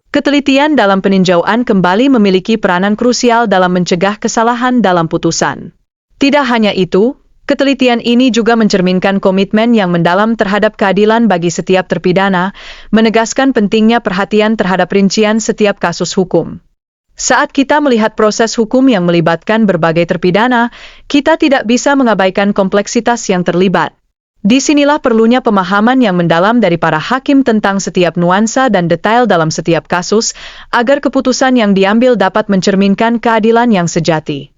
Ketelitian dalam peninjauan kembali memiliki peranan krusial dalam mencegah kesalahan dalam putusan. Tidak hanya itu, ketelitian ini juga mencerminkan komitmen yang mendalam terhadap keadilan bagi setiap terpidana, menegaskan pentingnya perhatian terhadap rincian setiap kasus hukum. Saat kita melihat proses hukum yang melibatkan berbagai terpidana, kita tidak bisa mengabaikan kompleksitas yang terlibat. Disinilah perlunya pemahaman yang mendalam dari para hakim tentang setiap nuansa dan detail dalam setiap kasus, agar keputusan yang diambil dapat mencerminkan keadilan yang sejati.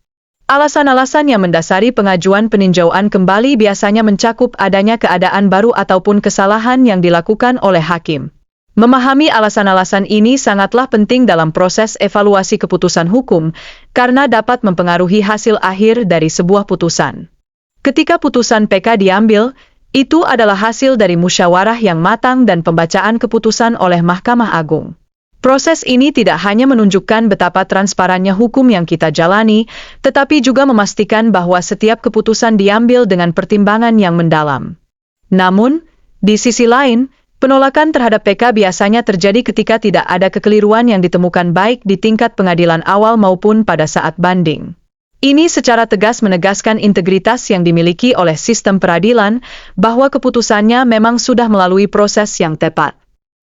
Alasan-alasan yang mendasari pengajuan peninjauan kembali biasanya mencakup adanya keadaan baru ataupun kesalahan yang dilakukan oleh hakim. Memahami alasan-alasan ini sangatlah penting dalam proses evaluasi keputusan hukum, karena dapat mempengaruhi hasil akhir dari sebuah putusan. Ketika putusan PK diambil, itu adalah hasil dari musyawarah yang matang dan pembacaan keputusan oleh Mahkamah Agung. Proses ini tidak hanya menunjukkan betapa transparannya hukum yang kita jalani, tetapi juga memastikan bahwa setiap keputusan diambil dengan pertimbangan yang mendalam. Namun, di sisi lain, penolakan terhadap PK biasanya terjadi ketika tidak ada kekeliruan yang ditemukan baik di tingkat pengadilan awal maupun pada saat banding. Ini secara tegas menegaskan integritas yang dimiliki oleh sistem peradilan, bahwa keputusannya memang sudah melalui proses yang tepat.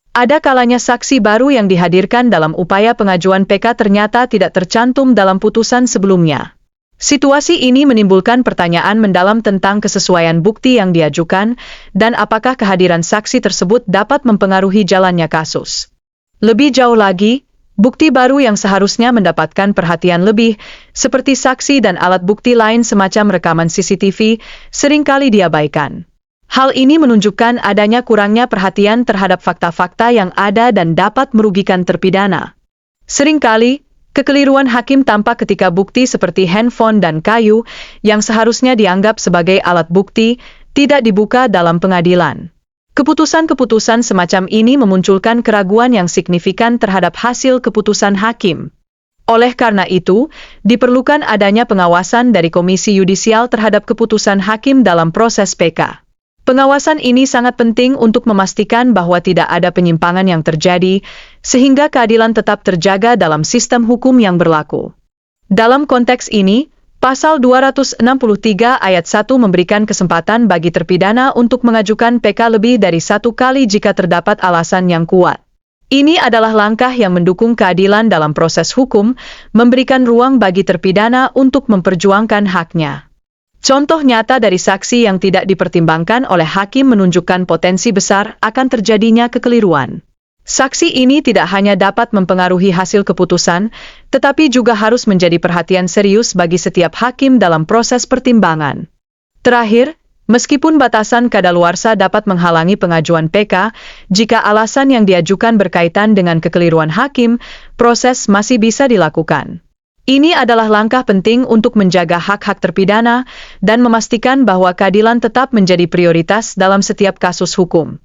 Ada kalanya saksi baru yang dihadirkan dalam upaya pengajuan PK ternyata tidak tercantum dalam putusan sebelumnya. Situasi ini menimbulkan pertanyaan mendalam tentang kesesuaian bukti yang diajukan, dan apakah kehadiran saksi tersebut dapat mempengaruhi jalannya kasus. Lebih jauh lagi, bukti baru yang seharusnya mendapatkan perhatian lebih, seperti saksi dan alat bukti lain semacam rekaman CCTV, seringkali diabaikan. Hal ini menunjukkan adanya kurangnya perhatian terhadap fakta-fakta yang ada dan dapat merugikan terpidana. Seringkali, kekeliruan hakim tampak ketika bukti seperti handphone dan kayu, yang seharusnya dianggap sebagai alat bukti, tidak dibuka dalam pengadilan. Keputusan-keputusan semacam ini memunculkan keraguan yang signifikan terhadap hasil keputusan hakim. Oleh karena itu, diperlukan adanya pengawasan dari Komisi Yudisial terhadap keputusan hakim dalam proses PK. Pengawasan ini sangat penting untuk memastikan bahwa tidak ada penyimpangan yang terjadi, sehingga keadilan tetap terjaga dalam sistem hukum yang berlaku. Dalam konteks ini, Pasal 263 ayat 1 memberikan kesempatan bagi terpidana untuk mengajukan PK lebih dari satu kali jika terdapat alasan yang kuat. Ini adalah langkah yang mendukung keadilan dalam proses hukum, memberikan ruang bagi terpidana untuk memperjuangkan haknya. Contoh nyata dari saksi yang tidak dipertimbangkan oleh hakim menunjukkan potensi besar akan terjadinya kekeliruan. Saksi ini tidak hanya dapat mempengaruhi hasil keputusan, tetapi juga harus menjadi perhatian serius bagi setiap hakim dalam proses pertimbangan. Terakhir, meskipun batasan kadaluarsa dapat menghalangi pengajuan PK, jika alasan yang diajukan berkaitan dengan kekeliruan hakim, proses masih bisa dilakukan. Ini adalah langkah penting untuk menjaga hak-hak terpidana dan memastikan bahwa keadilan tetap menjadi prioritas dalam setiap kasus hukum.